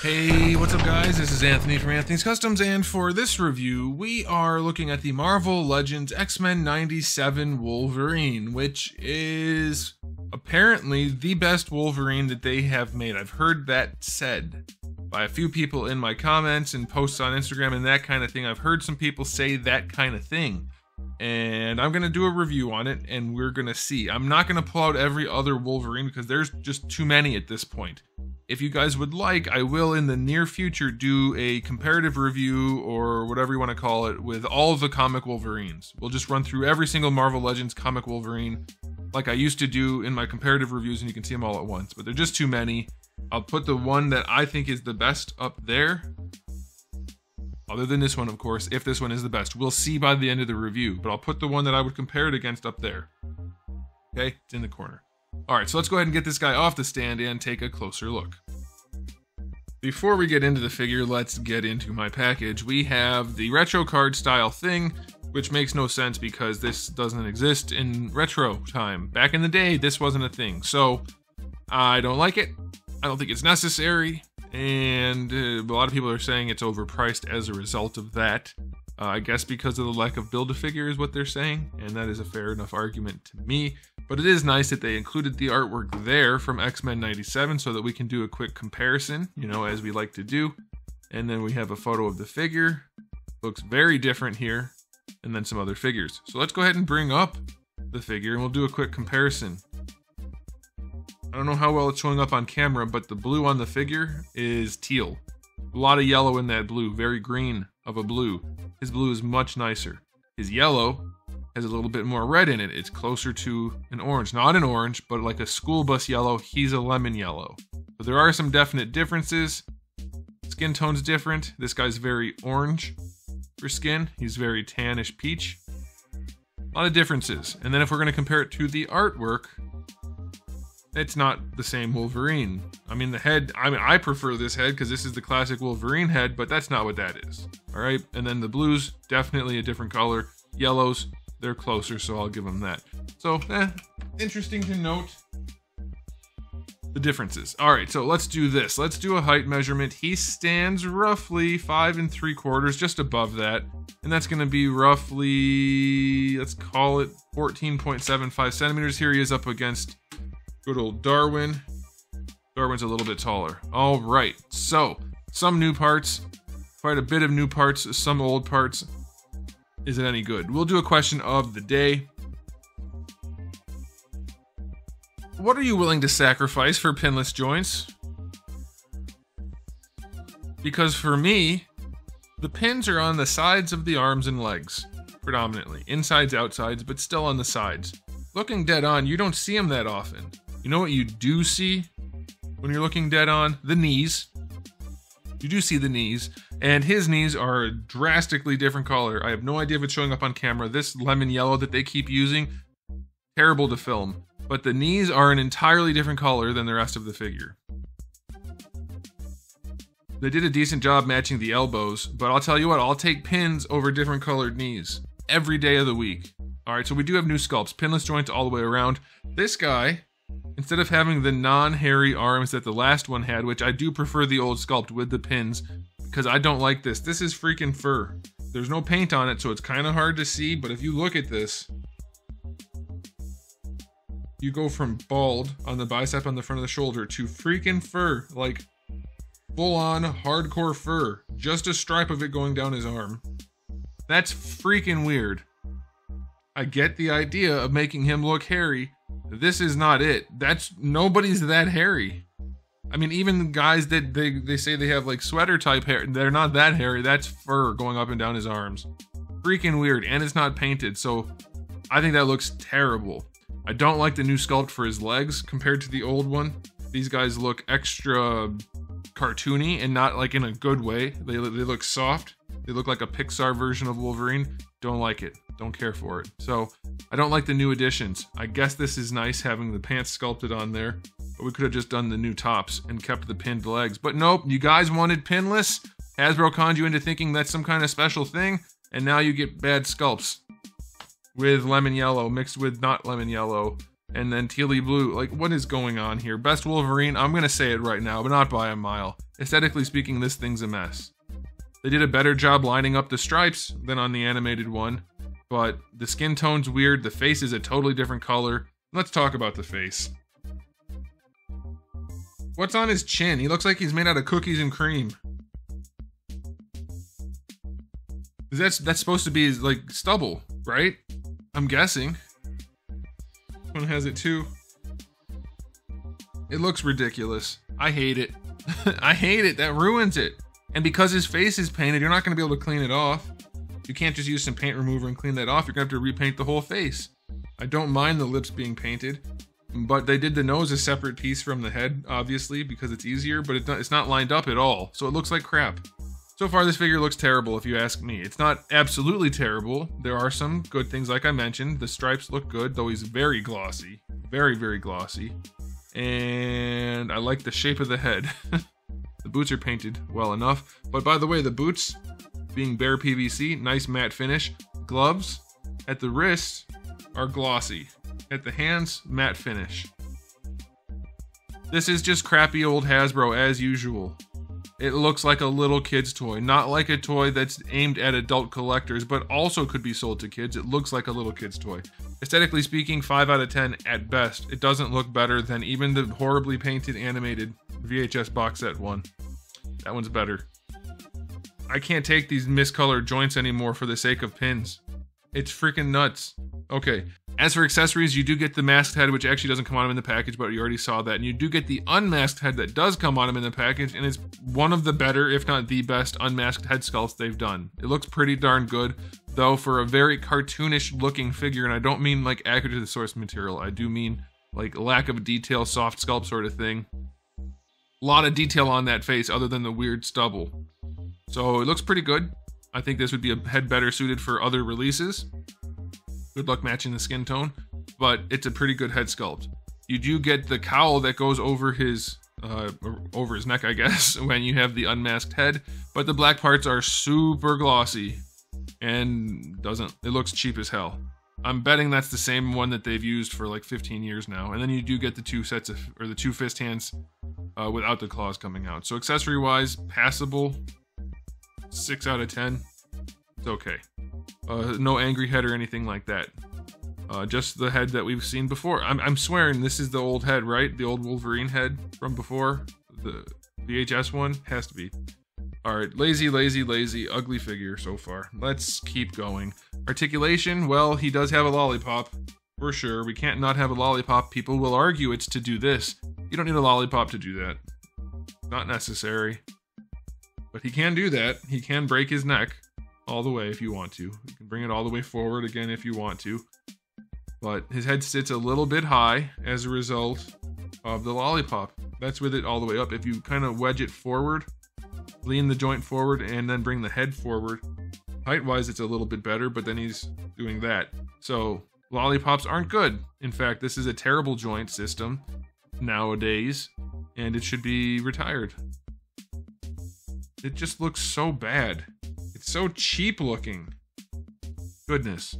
Hey, what's up guys? This is Anthony from Anthony's Customs, and for this review, we are looking at the Marvel Legends X-Men 97 Wolverine, which is apparently the best Wolverine that they have made. I've heard that said by a few people in my comments and posts on Instagram and that kind of thing. I've heard some people say that kind of thing. And I'm going to do a review on it, and we're going to see. I'm not going to pull out every other Wolverine because there's just too many at this point. If you guys would like, I will in the near future do a comparative review, or whatever you want to call it, with all of the comic Wolverines. We'll just run through every single Marvel Legends comic Wolverine like I used to do in my comparative reviews, and you can see them all at once. But they're just too many. I'll put the one that I think is the best up there. Other than this one, of course, if this one is the best. We'll see by the end of the review, but I'll put the one that I would compare it against up there. Okay, it's in the corner. Alright, so let's go ahead and get this guy off the stand and take a closer look. Before we get into the figure, let's get into my package. We have the retro card style thing, which makes no sense because this doesn't exist in retro time. Back in the day, this wasn't a thing, so I don't like it. I don't think it's necessary. And a lot of people are saying it's overpriced as a result of that. I guess because of the lack of Build-A-Figure is what they're saying, and that is a fair enough argument to me. But it is nice that they included the artwork there from X-Men 97 so that we can do a quick comparison, you know, as we like to do. And then we have a photo of the figure. Looks very different here. And then some other figures. So let's go ahead and bring up the figure and we'll do a quick comparison. I don't know how well it's showing up on camera, but the blue on the figure is teal. A lot of yellow in that blue, very green of a blue. His blue is much nicer. His yellow has a little bit more red in it. It's closer to an orange. Not an orange, but like a school bus yellow. He's a lemon yellow. But there are some definite differences. Skin tone's different. This guy's very orange for skin. He's very tannish peach. A lot of differences. And then if we're going to compare it to the artwork, it's not the same Wolverine. I mean, the head, I prefer this head because this is the classic Wolverine head, but that's not what that is. All right, and then the blues, definitely a different color. Yellows, they're closer, so I'll give them that. So, interesting to note the differences. All right, so let's do this. Let's do a height measurement. He stands roughly 5 3/4, just above that. And that's gonna be roughly, let's call it 14.75 centimeters. Here he is up against good old Darwin. Darwin's a little bit taller. All right, so some new parts, quite a bit of new parts, some old parts. Is it any good? We'll do a question of the day. What are you willing to sacrifice for pinless joints? Because for me, the pins are on the sides of the arms and legs, predominantly. Insides, outsides, but still on the sides. Looking dead on, you don't see them that often. You know what you do see when you're looking dead on? The knees. You do see the knees, and his knees are a drastically different color. I have no idea if it's showing up on camera. This lemon yellow that they keep using, terrible to film. But the knees are an entirely different color than the rest of the figure. They did a decent job matching the elbows, but I'll tell you what, I'll take pins over different colored knees every day of the week. All right, so we do have new sculpts, pinless joints all the way around. This guy, instead of having the non-hairy arms that the last one had, which I do prefer the old sculpt with the pins, because I don't like this. This is freaking fur. There's no paint on it, so it's kind of hard to see, but if you look at this, you go from bald on the bicep on the front of the shoulder to freaking fur, like full-on hardcore fur. Just a stripe of it going down his arm. That's freaking weird. I get the idea of making him look hairy. This is not it. Nobody's that hairy. I mean, even the guys that they say they have like sweater type hair, they're not that hairy. That's fur going up and down his arms. Freaking weird, and it's not painted, so I think that looks terrible. I don't like the new sculpt for his legs compared to the old one. These guys look extra cartoony and not like in a good way. They look soft. They look like a Pixar version of Wolverine. Don't like it. Don't care for it. So I don't like the new additions. I guess this is nice having the pants sculpted on there, but we could have just done the new tops and kept the pinned legs. But nope, you guys wanted pinless. Hasbro conned you into thinking that's some kind of special thing, and now you get bad sculpts with lemon yellow mixed with not lemon yellow and then tealy blue. Like, what is going on here? Best Wolverine, I'm gonna say it right now, but not by a mile. Aesthetically speaking, this thing's a mess. They did a better job lining up the stripes than on the animated one, but the skin tone's weird, the face is a totally different color. Let's talk about the face. What's on his chin? He looks like he's made out of cookies and cream. That's supposed to be like stubble, right? I'm guessing. This one has it too. It looks ridiculous. I hate it. I hate it. That ruins it. And because his face is painted, you're not going to be able to clean it off. You can't just use some paint remover and clean that off. You're going to have to repaint the whole face. I don't mind the lips being painted, but they did the nose a separate piece from the head, obviously, because it's easier, but it's not lined up at all, so it looks like crap. So far, this figure looks terrible, if you ask me. It's not absolutely terrible. There are some good things, like I mentioned. The stripes look good, though he's very glossy. Very, very glossy. And I like the shape of the head. The boots are painted well enough. But by the way, the boots, being bare PVC, nice matte finish. Gloves at the wrist are glossy. At the hands, matte finish. This is just crappy old Hasbro as usual. It looks like a little kid's toy, not like a toy that's aimed at adult collectors, but also could be sold to kids. It looks like a little kid's toy. Aesthetically speaking, 5 out of 10 at best. It doesn't look better than even the horribly painted animated VHS box set one. That one's better. I can't take these miscolored joints anymore for the sake of pins. It's freaking nuts. Okay, as for accessories, you do get the masked head, which actually doesn't come on him in the package, but you already saw that. And you do get the unmasked head that does come on him in the package, and it's one of the better, if not the best, unmasked head sculpts they've done. It looks pretty darn good, though for a very cartoonish looking figure, and I don't mean like accurate to the source material, I do mean like lack of detail, soft sculpt sort of thing. A lot of detail on that face other than the weird stubble. So it looks pretty good. I think this would be a head better suited for other releases. Good luck matching the skin tone, but it's a pretty good head sculpt. You do get the cowl that goes over his neck, I guess, when you have the unmasked head, but the black parts are super glossy and it looks cheap as hell. I'm betting that's the same one that they've used for like 15 years now. And then you do get the two fist hands without the claws coming out. So accessory wise, passable. 6 out of 10. It's okay. No angry head or anything like that. Just the head that we've seen before. I'm swearing this is the old head, right? The old Wolverine head from before. The VHS one? Has to be. Alright, lazy, ugly figure so far. Let's keep going. Articulation, well, he does have a lollipop. For sure. We can't not have a lollipop. People will argue it's to do this. You don't need a lollipop to do that. Not necessary. But he can do that. He can break his neck all the way if you want to. You can bring it all the way forward again if you want to. But his head sits a little bit high as a result of the lollipop. That's with it all the way up. If you kind of wedge it forward, lean the joint forward, and then bring the head forward, height-wise it's a little bit better, but then he's doing that. So lollipops aren't good. In fact, this is a terrible joint system nowadays, and it should be retired. It just looks so bad. It's so cheap looking. Goodness.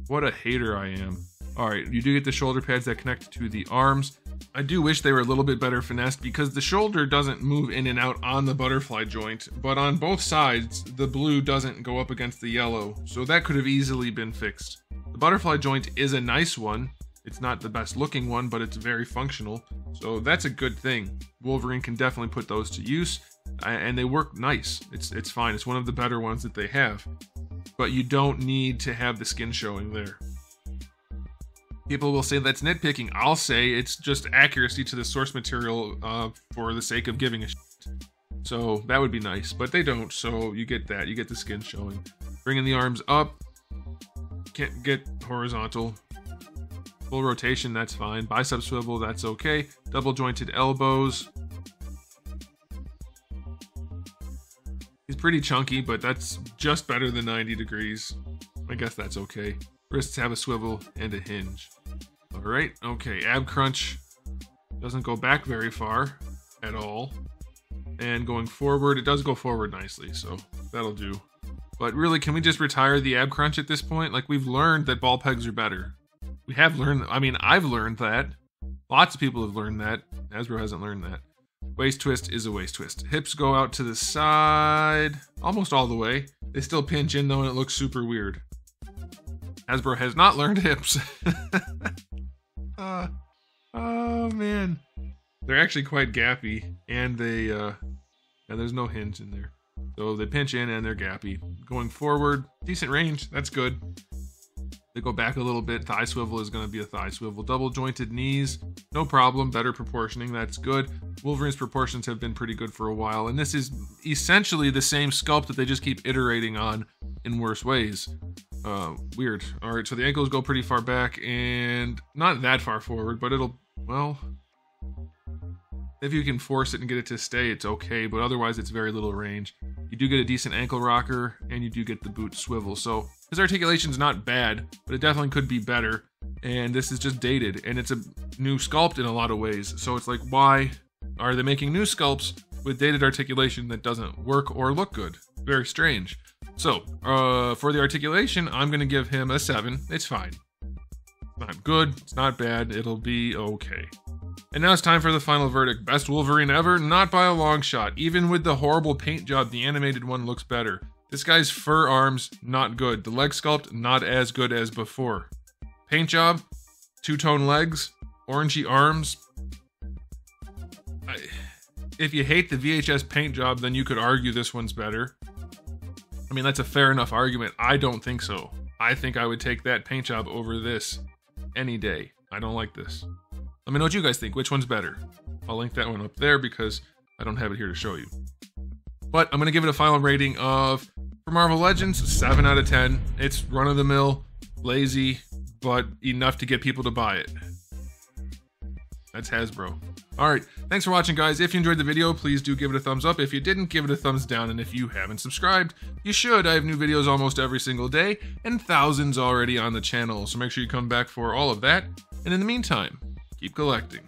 What a hater I am. Alright, you do get the shoulder pads that connect to the arms. I do wish they were a little bit better finessed because the shoulder doesn't move in and out on the butterfly joint, but on both sides, the blue doesn't go up against the yellow, so that could have easily been fixed. The butterfly joint is a nice one. It's not the best looking one, but it's very functional, so that's a good thing. Wolverine can definitely put those to use. And they work nice. It's fine. It's one of the better ones that they have. But you don't need to have the skin showing there. People will say that's nitpicking. I'll say it's just accuracy to the source material for the sake of giving a shit. So that would be nice, but they don't. So you get that. You get the skin showing. Bringing the arms up. Can't get horizontal. Full rotation, that's fine. Bicep swivel, that's okay. Double jointed elbows. He's pretty chunky, but that's just better than 90 degrees. I guess that's okay. Wrists have a swivel and a hinge. Alright, okay, ab crunch doesn't go back very far at all. And going forward, it does go forward nicely, so that'll do. But really, can we just retire the ab crunch at this point? Like, we've learned that ball pegs are better. We have learned, I mean, I've learned that. Lots of people have learned that. Hasbro hasn't learned that. Waist twist is a waist twist. Hips go out to the side, almost all the way. They still pinch in though, and it looks super weird. Hasbro has not learned hips. Oh man. They're actually quite gappy, and they, and there's no hinge in there. So they pinch in and they're gappy. Going forward, decent range, that's good. They go back a little bit, thigh swivel is gonna be a thigh swivel. Double jointed knees, no problem, better proportioning, that's good. Wolverine's proportions have been pretty good for a while, and this is essentially the same sculpt that they just keep iterating on in worse ways. Weird. All right, so the ankles go pretty far back and not that far forward, but it'll, well, if you can force it and get it to stay, it's okay, but otherwise it's very little range. You do get a decent ankle rocker, and you do get the boot swivel, so his articulation's not bad, but it definitely could be better, and this is just dated, and it's a new sculpt in a lot of ways, so it's like, why are they making new sculpts with dated articulation that doesn't work or look good? Very strange. So, for the articulation, I'm gonna give him a 7. It's fine. It's not good, it's not bad, it'll be okay. And now it's time for the final verdict. Best Wolverine ever? Not by a long shot. Even with the horrible paint job, the animated one looks better. This guy's fur arms, not good. The leg sculpt, not as good as before. Paint job, two-tone legs, orangey arms. If you hate the VHS paint job, then you could argue this one's better. I mean, that's a fair enough argument. I don't think so. I think I would take that paint job over this any day. I don't like this. Let me know what you guys think. Which one's better? I'll link that one up there because I don't have it here to show you. But I'm going to give it a final rating of, for Marvel Legends, 7 out of 10. It's run-of-the-mill, lazy, but enough to get people to buy it. That's Hasbro. Alright, thanks for watching, guys. If you enjoyed the video, please do give it a thumbs up. If you didn't, give it a thumbs down. And if you haven't subscribed, you should. I have new videos almost every single day, and thousands already on the channel. So make sure you come back for all of that. And in the meantime, keep collecting.